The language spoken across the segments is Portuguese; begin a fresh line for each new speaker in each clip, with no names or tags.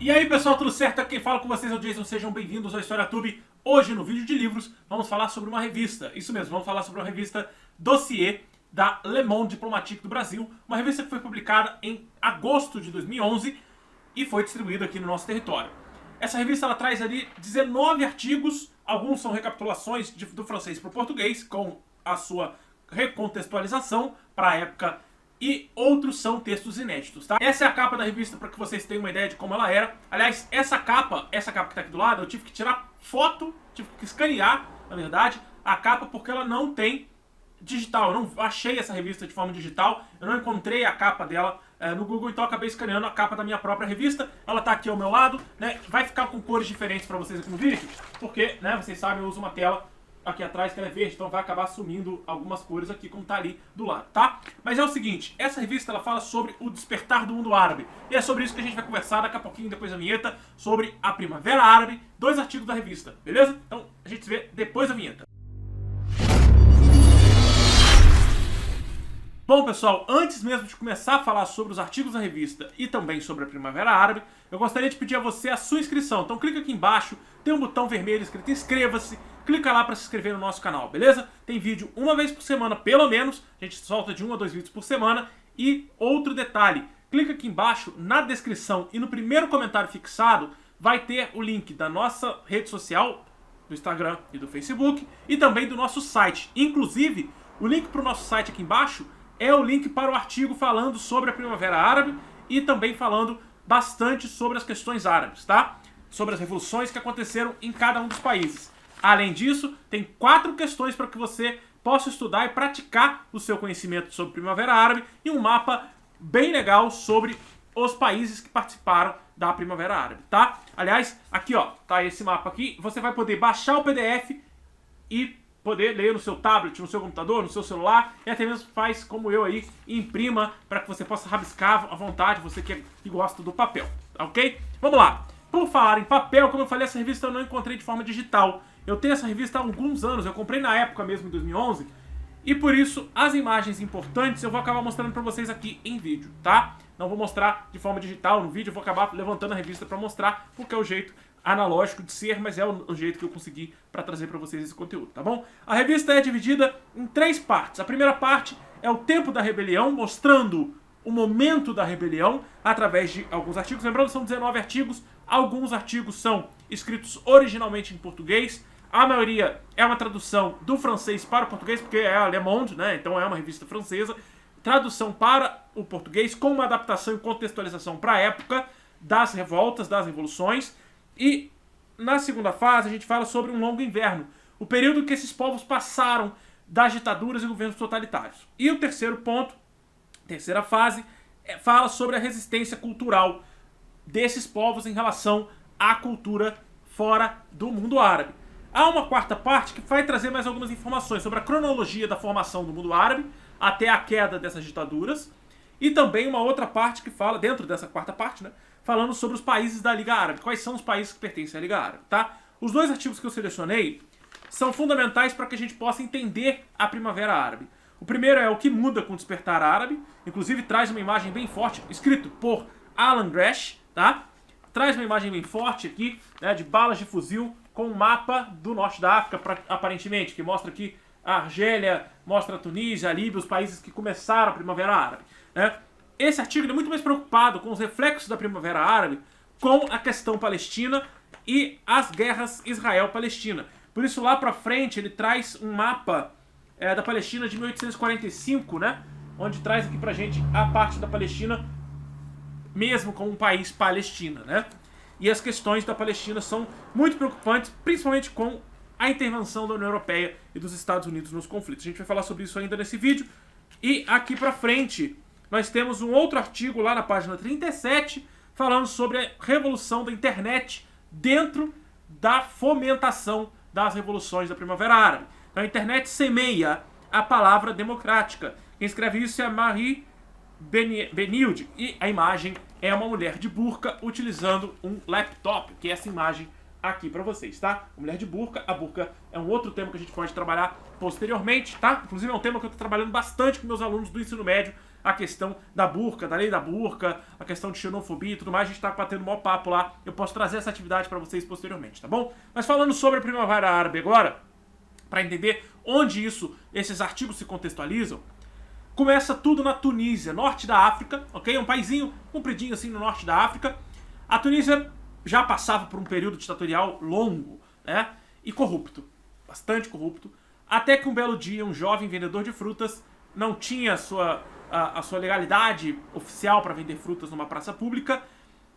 E aí pessoal, tudo certo? Aqui quem fala com vocês é o Jason, sejam bem-vindos ao HistóriaTube. Hoje no vídeo de livros vamos falar sobre uma revista, isso mesmo, vamos falar sobre uma revista Dossiê da Le Monde Diplomatique do Brasil, uma revista que foi publicada em agosto de 2011 e foi distribuída aqui no nosso território. Essa revista ela traz ali 19 artigos, alguns são recapitulações do francês para o português, com a sua recontextualização para a época, e outros são textos inéditos, tá? Essa é a capa da revista para que vocês tenham uma ideia de como ela era. Aliás, essa capa que tá aqui do lado, eu tive que tirar foto, tive que escanear, na verdade, a capa porque ela não tem digital. Eu não achei essa revista de forma digital, eu não encontrei a capa dela no Google, então eu acabei escaneando a capa da minha própria revista. Ela tá aqui ao meu lado, né? Vai ficar com cores diferentes para vocês aqui no vídeo, porque, né, vocês sabem, eu uso uma tela aqui atrás que ela é verde, então vai acabar sumindo algumas cores aqui como tá ali do lado, tá? Mas é o seguinte, essa revista ela fala sobre o despertar do mundo árabe, e é sobre isso que a gente vai conversar daqui a pouquinho, depois da vinheta, sobre a Primavera Árabe, 2 artigos da revista, beleza? Então a gente se vê depois da vinheta. Bom pessoal, antes mesmo de começar a falar sobre os artigos da revista e também sobre a Primavera Árabe, eu gostaria de pedir a você a sua inscrição. Então clica aqui embaixo, tem um botão vermelho escrito inscreva-se, clica lá para se inscrever no nosso canal, beleza? Tem vídeo uma vez por semana, pelo menos, a gente solta de 1 a 2 vídeos por semana. E outro detalhe, clica aqui embaixo na descrição e no primeiro comentário fixado vai ter o link da nossa rede social, do Instagram e do Facebook, e também do nosso site. Inclusive, o link para o nosso site aqui embaixo é o link para o artigo falando sobre a Primavera Árabe e também falando bastante sobre as questões árabes, tá? Sobre as revoluções que aconteceram em cada um dos países. Além disso, tem 4 questões para que você possa estudar e praticar o seu conhecimento sobre Primavera Árabe e um mapa bem legal sobre os países que participaram da Primavera Árabe, tá? Aliás, aqui ó, tá esse mapa aqui, você vai poder baixar o PDF e poder ler no seu tablet, no seu computador, no seu celular, e até mesmo faz como eu aí, imprima para que você possa rabiscar à vontade, você que gosta do papel, tá ok? Vamos lá! Por falar em papel, como eu falei, essa revista eu não encontrei de forma digital. Eu tenho essa revista há alguns anos, eu comprei na época mesmo, em 2011, e por isso as imagens importantes eu vou acabar mostrando para vocês aqui em vídeo, tá? Não vou mostrar de forma digital no vídeo, eu vou acabar levantando a revista para mostrar, porque é o jeito analógico de ser, mas é o jeito que eu consegui para trazer para vocês esse conteúdo, tá bom? A revista é dividida em 3 partes. A primeira parte é o tempo da rebelião, mostrando o momento da rebelião através de alguns artigos. Lembrando, são 19 artigos, alguns artigos são escritos originalmente em português, a maioria é uma tradução do francês para o português, porque é a Le Monde, né? Então é uma revista francesa, tradução para o português com uma adaptação e contextualização para a época das revoltas, das revoluções. E na segunda fase a gente fala sobre um longo inverno, o período que esses povos passaram das ditaduras e governos totalitários. E o terceiro ponto, terceira fase, fala sobre a resistência cultural desses povos em relação à cultura fora do mundo árabe. Há uma quarta parte que vai trazer mais algumas informações sobre a cronologia da formação do mundo árabe até a queda dessas ditaduras, e também uma outra parte que fala, dentro dessa quarta parte, né, falando sobre os países da Liga Árabe, quais são os países que pertencem à Liga Árabe, tá? Os 2 artigos que eu selecionei são fundamentais para que a gente possa entender a Primavera Árabe. O primeiro é o que muda com o despertar árabe, inclusive traz uma imagem bem forte, escrito por Alan Gresh, tá? Traz uma imagem bem forte aqui, né, de balas de fuzil com um mapa do norte da África, aparentemente, que mostra aqui a Argélia, mostra a Tunísia, a Líbia, os países que começaram a Primavera Árabe, né? Esse artigo é muito mais preocupado com os reflexos da Primavera Árabe, com a questão palestina e as guerras Israel-Palestina. Por isso, lá pra frente, ele traz um mapa da Palestina de 1845, né? Onde traz aqui pra gente a parte da Palestina, mesmo como um país Palestina, né? E as questões da Palestina são muito preocupantes, principalmente com a intervenção da União Europeia e dos Estados Unidos nos conflitos. A gente vai falar sobre isso ainda nesse vídeo. E aqui pra frente nós temos um outro artigo lá na página 37, falando sobre a revolução da internet dentro da fomentação das revoluções da Primavera Árabe. Então, a internet semeia a palavra democrática. Quem escreve isso é Marie Benilde, e a imagem é uma mulher de burca utilizando um laptop, que é essa imagem aqui pra vocês, tá? A mulher de burca, a burca é um outro tema que a gente pode trabalhar posteriormente, tá? Inclusive é um tema que eu tô trabalhando bastante com meus alunos do ensino médio a questão da burca, da lei da burca, a questão de xenofobia e tudo mais. A gente tá batendo um maior papo lá. Eu posso trazer essa atividade para vocês posteriormente, tá bom? Mas falando sobre a Primavera Árabe agora, para entender onde esses artigos se contextualizam, começa tudo na Tunísia, norte da África, ok? Um paizinho compridinho assim no norte da África. A Tunísia já passava por um período ditatorial longo, né? E corrupto, bastante corrupto, até que um belo dia um jovem vendedor de frutas não tinha a sua legalidade oficial para vender frutas numa praça pública,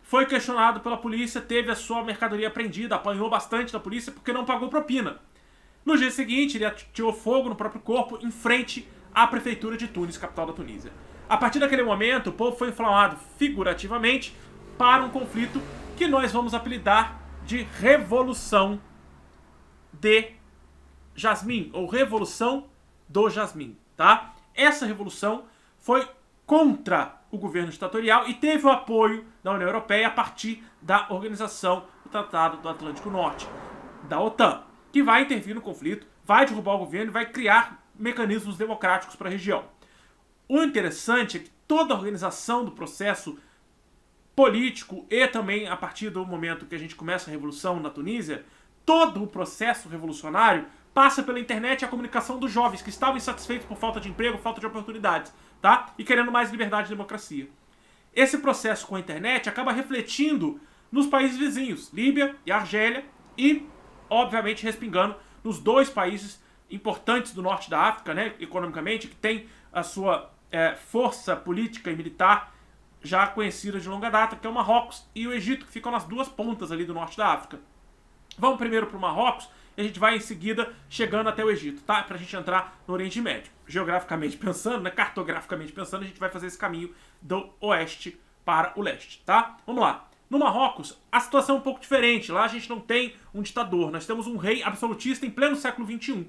foi questionado pela polícia, teve a sua mercadoria apreendida, apanhou bastante da polícia porque não pagou propina. No dia seguinte, ele atirou fogo no próprio corpo em frente à prefeitura de Tunis, capital da Tunísia. A partir daquele momento, o povo foi inflamado figurativamente para um conflito que nós vamos apelidar de Revolução de Jasmim, ou Revolução do Jasmim, tá? Essa revolução foi contra o governo ditatorial e teve o apoio da União Europeia a partir da Organização do Tratado do Atlântico Norte, da OTAN, que vai intervir no conflito, vai derrubar o governo e vai criar mecanismos democráticos para a região. O interessante é que toda a organização do processo político e também a partir do momento que a gente começa a revolução na Tunísia, todo o processo revolucionário passa pela internet e a comunicação dos jovens que estavam insatisfeitos por falta de emprego, falta de oportunidades, tá? E querendo mais liberdade e democracia. Esse processo com a internet acaba refletindo nos países vizinhos, Líbia e Argélia, e, obviamente, respingando nos dois países importantes do norte da África, né, economicamente, que tem a sua força política e militar já conhecida de longa data, que é o Marrocos e o Egito, que ficam nas duas pontas ali do norte da África. Vamos primeiro para o Marrocos e a gente vai em seguida chegando até o Egito, tá? Pra gente entrar no Oriente Médio. Geograficamente pensando, né? Cartograficamente pensando, a gente vai fazer esse caminho do oeste para o leste, tá? Vamos lá. No Marrocos, a situação é um pouco diferente. Lá a gente não tem um ditador, nós temos um rei absolutista em pleno século XXI.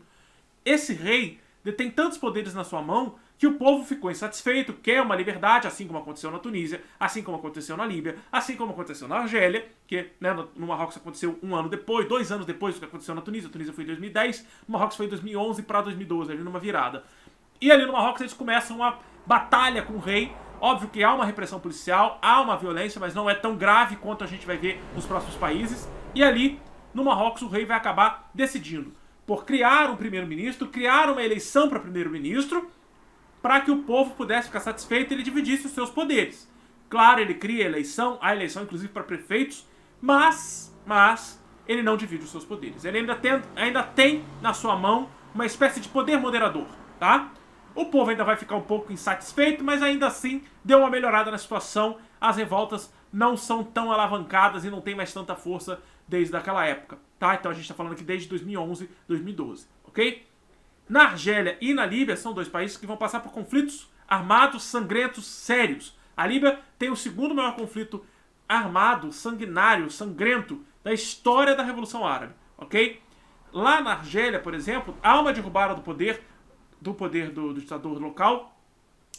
Esse rei detém tantos poderes na sua mão que o povo ficou insatisfeito, quer uma liberdade, assim como aconteceu na Tunísia, assim como aconteceu na Líbia, assim como aconteceu na Argélia, que, né, no Marrocos aconteceu 1 ano depois, 2 anos depois do que aconteceu na Tunísia. A Tunísia foi em 2010, no Marrocos foi em 2011 para 2012, ali numa virada. E ali no Marrocos eles começam uma batalha com o rei. Óbvio que há uma repressão policial, há uma violência, mas não é tão grave quanto a gente vai ver nos próximos países. E ali, no Marrocos, o rei vai acabar decidindo por criar um primeiro-ministro, criar uma eleição para primeiro-ministro, para que o povo pudesse ficar satisfeito e ele dividisse os seus poderes. Claro, ele cria a eleição inclusive para prefeitos, mas ele não divide os seus poderes. Ele ainda tem na sua mão uma espécie de poder moderador, tá? O povo ainda vai ficar um pouco insatisfeito, mas ainda assim deu uma melhorada na situação. As revoltas não são tão alavancadas e não tem mais tanta força desde aquela época, tá? Então a gente está falando aqui desde 2011, 2012, ok? Na Argélia e na Líbia são dois países que vão passar por conflitos armados, sangrentos, sérios. A Líbia tem o segundo maior conflito armado, sanguinário, sangrento da história da Revolução Árabe, ok? Lá na Argélia, por exemplo, há uma derrubada do poder do ditador local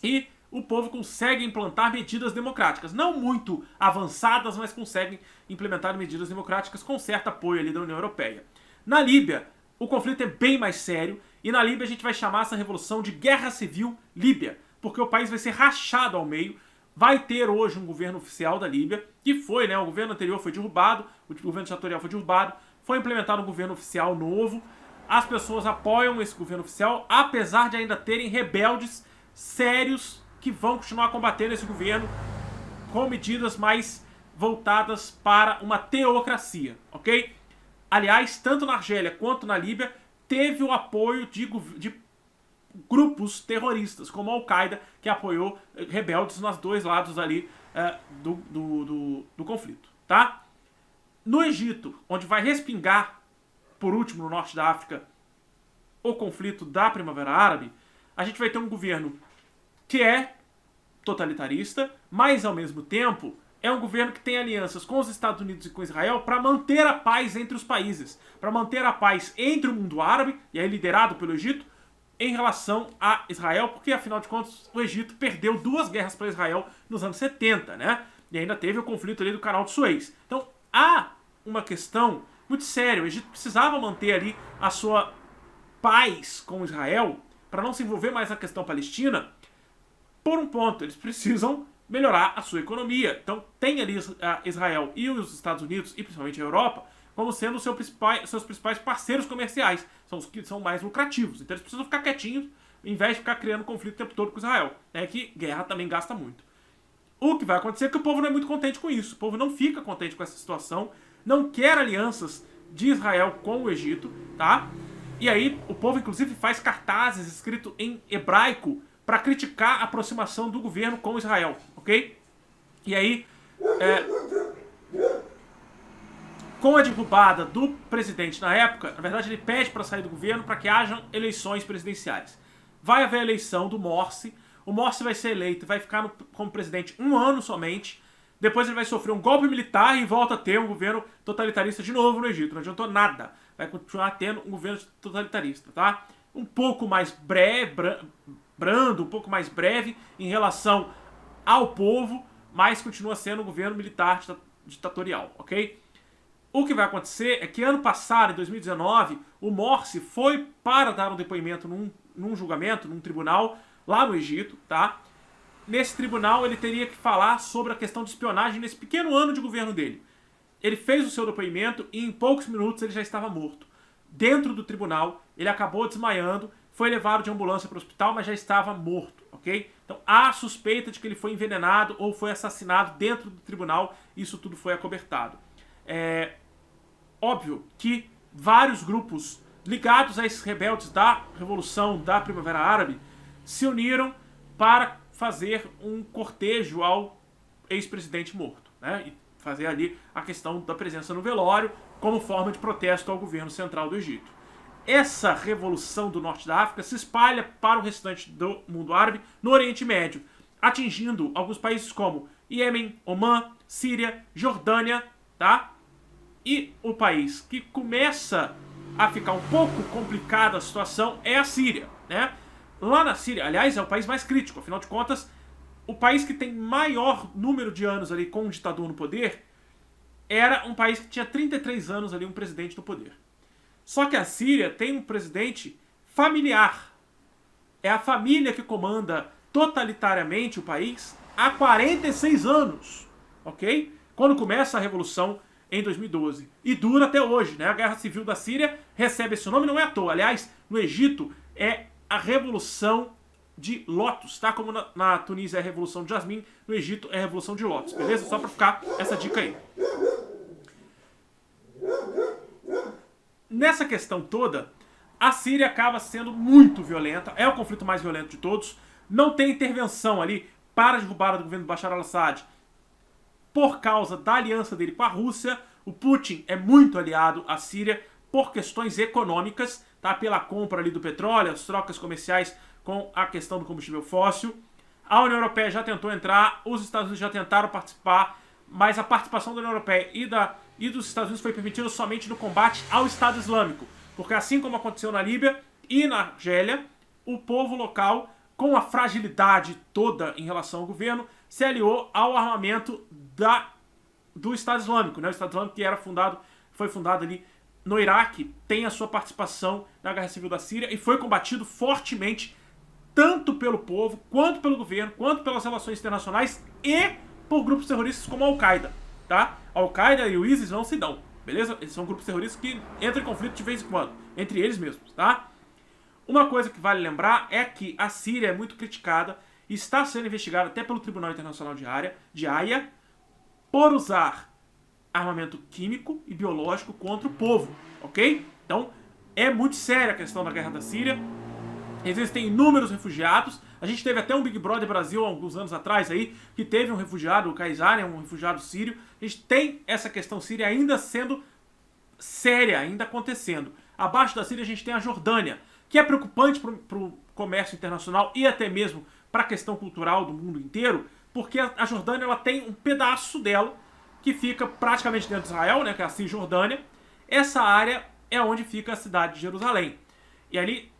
e o povo consegue implantar medidas democráticas. Não muito avançadas, mas conseguem implementar medidas democráticas com certo apoio ali da União Europeia. Na Líbia, o conflito é bem mais sério e na Líbia a gente vai chamar essa revolução de Guerra Civil Líbia, porque o país vai ser rachado ao meio. Vai ter hoje um governo oficial da Líbia, que foi, né, o governo anterior foi derrubado, o governo ditatorial foi derrubado, foi implementado um governo oficial novo. As pessoas apoiam esse governo oficial, apesar de ainda terem rebeldes sérios que vão continuar combatendo esse governo com medidas mais voltadas para uma teocracia, ok? Aliás, tanto na Argélia quanto na Líbia, teve o apoio de grupos terroristas, como a Al-Qaeda, que apoiou rebeldes nos dois lados ali do conflito, tá? No Egito, onde vai respingar, por último, no norte da África, o conflito da Primavera Árabe, a gente vai ter um governo que é totalitarista, mas, ao mesmo tempo, é um governo que tem alianças com os Estados Unidos e com Israel para manter a paz entre os países, para manter a paz entre o mundo árabe, e aí liderado pelo Egito, em relação a Israel, porque, afinal de contas, o Egito perdeu 2 guerras para Israel nos anos 70, né? E ainda teve o conflito ali do Canal de Suez. Então, há uma questão muito séria. O Egito precisava manter ali a sua paz com Israel para não se envolver mais na questão palestina, por um ponto, eles precisam melhorar a sua economia. Então tem ali Israel e os Estados Unidos, e principalmente a Europa, como sendo seus principais parceiros comerciais, são os que são mais lucrativos. Então eles precisam ficar quietinhos, em vez de ficar criando conflito o tempo todo com Israel. É que guerra também gasta muito. O que vai acontecer é que o povo não é muito contente com isso. O povo não fica contente com essa situação, não quer alianças de Israel com o Egito, tá? E aí o povo inclusive faz cartazes escritos em hebraico para criticar a aproximação do governo com Israel, ok? E aí, com a derrubada do presidente na época, na verdade ele pede para sair do governo para que hajam eleições presidenciais. Vai haver a eleição do Morsi, o Morsi vai ser eleito, vai ficar como presidente 1 ano somente, depois ele vai sofrer um golpe militar e volta a ter um governo totalitarista de novo no Egito. Não adiantou nada, vai continuar tendo um governo totalitarista, tá? Um pouco mais brando, um pouco mais breve em relação ao povo, mas continua sendo um governo militar ditatorial, ok? O que vai acontecer é que ano passado, em 2019, o Morsi foi para dar um depoimento num julgamento, num tribunal, lá no Egito, tá? Nesse tribunal ele teria que falar sobre a questão de espionagem nesse pequeno ano de governo dele. Ele fez o seu depoimento e em poucos minutos ele já estava morto. Dentro do tribunal, ele acabou desmaiando, foi levado de ambulância para o hospital, mas já estava morto, ok? Então há suspeita de que ele foi envenenado ou foi assassinado dentro do tribunal, isso tudo foi acobertado. É óbvio que vários grupos ligados a esses rebeldes da Revolução da Primavera Árabe se uniram para fazer um cortejo ao ex-presidente morto, né? E fazer ali a questão da presença no velório como forma de protesto ao governo central do Egito. Essa revolução do norte da África se espalha para o restante do mundo árabe no Oriente Médio, atingindo alguns países como Iêmen, Omã, Síria, Jordânia, tá? E o país que começa a ficar um pouco complicada a situação é a Síria, né? Lá na Síria, aliás, é o país mais crítico, afinal de contas, o país que tem maior número de anos ali com um ditador no poder era um país que tinha 33 anos ali, um presidente no poder. Só que a Síria tem um presidente familiar. É a família que comanda totalitariamente o país há 46 anos, ok? Quando começa a revolução em 2012. E dura até hoje, né? A Guerra Civil da Síria recebe esse nome, não é à toa. Aliás, no Egito é a Revolução de Lótus, tá? Como na Tunísia é a Revolução de Jasmim, no Egito é a Revolução de Lótus, beleza? Só pra ficar essa dica aí. Nessa questão toda, a Síria acaba sendo muito violenta, é o conflito mais violento de todos, não tem intervenção ali para a derrubada do governo de Bashar al-Assad por causa da aliança dele com a Rússia. O Putin é muito aliado à Síria por questões econômicas, tá? Pela compra ali do petróleo, as trocas comerciais com a questão do combustível fóssil. A União Europeia já tentou entrar, os Estados Unidos já tentaram participar, mas a participação da União Europeia e dos Estados Unidos foi permitida somente no combate ao Estado Islâmico, porque assim como aconteceu na Líbia e na Argélia, o povo local, com a fragilidade toda em relação ao governo, se aliou ao armamento do Estado Islâmico, né? O Estado Islâmico que foi fundado ali no Iraque, tem a sua participação na Guerra Civil da Síria e foi combatido fortemente tanto pelo povo, quanto pelo governo, quanto pelas relações internacionais e por grupos terroristas como a Al-Qaeda, tá? A Al-Qaeda e o ISIS não se dão, beleza? Eles são grupos terroristas que entram em conflito de vez em quando, entre eles mesmos, tá? Uma coisa que vale lembrar é que a Síria é muito criticada e está sendo investigada até pelo Tribunal Internacional de Haia por usar armamento químico e biológico contra o povo, ok? Então, é muito séria a questão da guerra da Síria. Existem inúmeros refugiados. A gente teve até um Big Brother Brasil há alguns anos atrás aí, que teve um refugiado, o Kaysar, um refugiado sírio. A gente tem essa questão síria ainda sendo séria, ainda acontecendo. Abaixo da Síria a gente tem a Jordânia, que é preocupante para o comércio internacional e até mesmo para a questão cultural do mundo inteiro, porque a Jordânia ela tem um pedaço dela que fica praticamente dentro de Israel, né, que é a Cisjordânia. Essa área é onde fica a cidade de Jerusalém. E ali,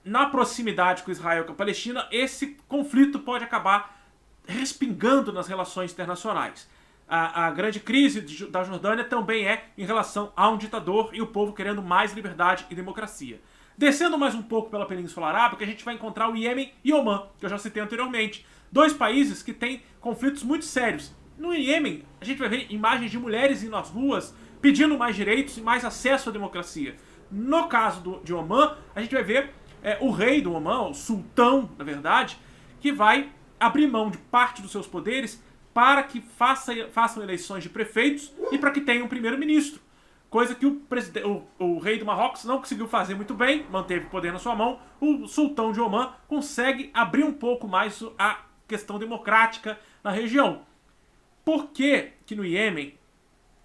na proximidade com Israel e com a Palestina, esse conflito pode acabar respingando nas relações internacionais. A grande crise da Jordânia também é em relação a um ditador e o povo querendo mais liberdade e democracia. Descendo mais um pouco pela Península Arábica, a gente vai encontrar o Iêmen e Omã, que eu já citei anteriormente. Dois países que têm conflitos muito sérios. No Iêmen, a gente vai ver imagens de mulheres indo às ruas pedindo mais direitos e mais acesso à democracia. No caso de Omã, a gente vai ver o rei do Omã, o sultão, na verdade, que vai abrir mão de parte dos seus poderes para que façam eleições de prefeitos e para que tenha um primeiro-ministro. Coisa que o rei do Marrocos não conseguiu fazer muito bem, manteve o poder na sua mão. O sultão de Omã consegue abrir um pouco mais a questão democrática na região. Por que que no Iêmen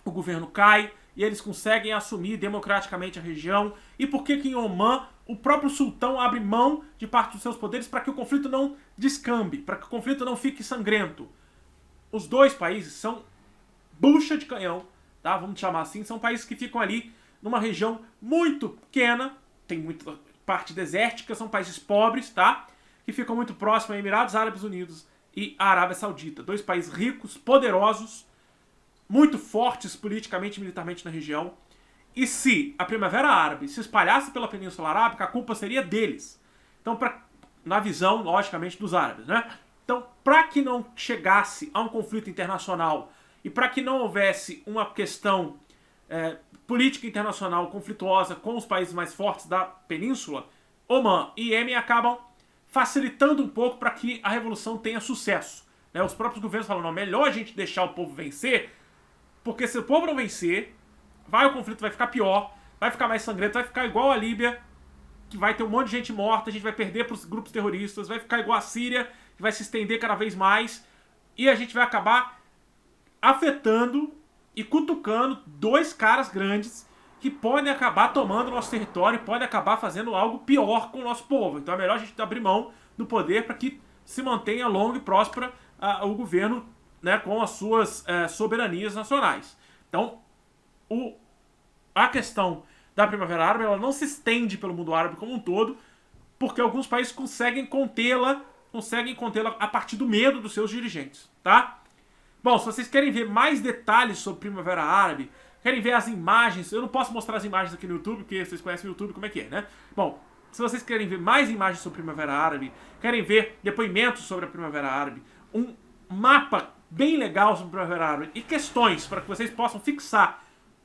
o governo cai e eles conseguem assumir democraticamente a região? E por que que em Omã o próprio sultão abre mão de parte dos seus poderes para que o conflito não descambe, para que o conflito não fique sangrento? Os dois países são bucha de canhão, tá? Vamos chamar assim, são países que ficam ali numa região muito pequena, tem muita parte desértica, são países pobres, tá? Que ficam muito próximos a Emirados Árabes Unidos e a Arábia Saudita. Dois países ricos, poderosos, muito fortes politicamente e militarmente na região. E se a Primavera Árabe se espalhasse pela Península Arábica, a culpa seria deles. Então, na visão, logicamente, dos árabes, né? Então, para que não chegasse a um conflito internacional e para que não houvesse uma questão política internacional conflituosa com os países mais fortes da península, Omã e Iêmen acabam facilitando um pouco para que a revolução tenha sucesso. Né? Os próprios governos falam, não, melhor a gente deixar o povo vencer, porque se o povo não vencer, o conflito vai ficar pior, vai ficar mais sangrento, vai ficar igual a Líbia, que vai ter um monte de gente morta, a gente vai perder para os grupos terroristas, vai ficar igual a Síria, que vai se estender cada vez mais, e a gente vai acabar afetando e cutucando dois caras grandes que podem acabar tomando nosso território, podem acabar fazendo algo pior com o nosso povo. Então é melhor a gente abrir mão do poder para que se mantenha longo e próspero o governo, né, com as suas soberanias nacionais. Então, a questão da Primavera Árabe ela não se estende pelo mundo árabe como um todo, porque alguns países conseguem contê-la a partir do medo dos seus dirigentes, tá? Bom, se vocês querem ver mais detalhes sobre Primavera Árabe, querem ver as imagens, eu não posso mostrar as imagens aqui no YouTube, porque vocês conhecem o YouTube como é que é, né? Bom, se vocês querem ver mais imagens sobre Primavera Árabe, querem ver depoimentos sobre a Primavera Árabe, um mapa bem legal sobre a Primavera Árabe e questões para que vocês possam fixar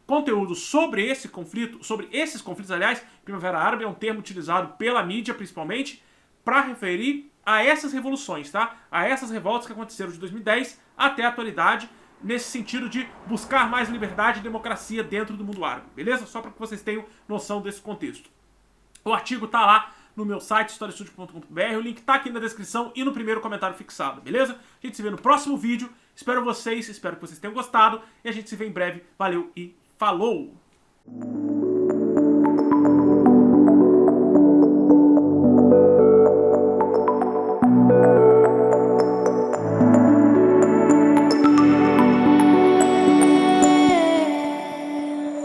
conteúdo sobre esse conflito, sobre esses conflitos, aliás, Primavera Árabe é um termo utilizado pela mídia, principalmente, para referir a essas revoluções, tá? A essas revoltas que aconteceram de 2010 até a atualidade, nesse sentido de buscar mais liberdade e democracia dentro do mundo árabe, beleza? Só para que vocês tenham noção desse contexto. O artigo tá lá no meu site, historiastudio.com.br, o link tá aqui na descrição e no primeiro comentário fixado, beleza? A gente se vê no próximo vídeo, espero que vocês tenham gostado e a gente se vê em breve. Valeu e falou!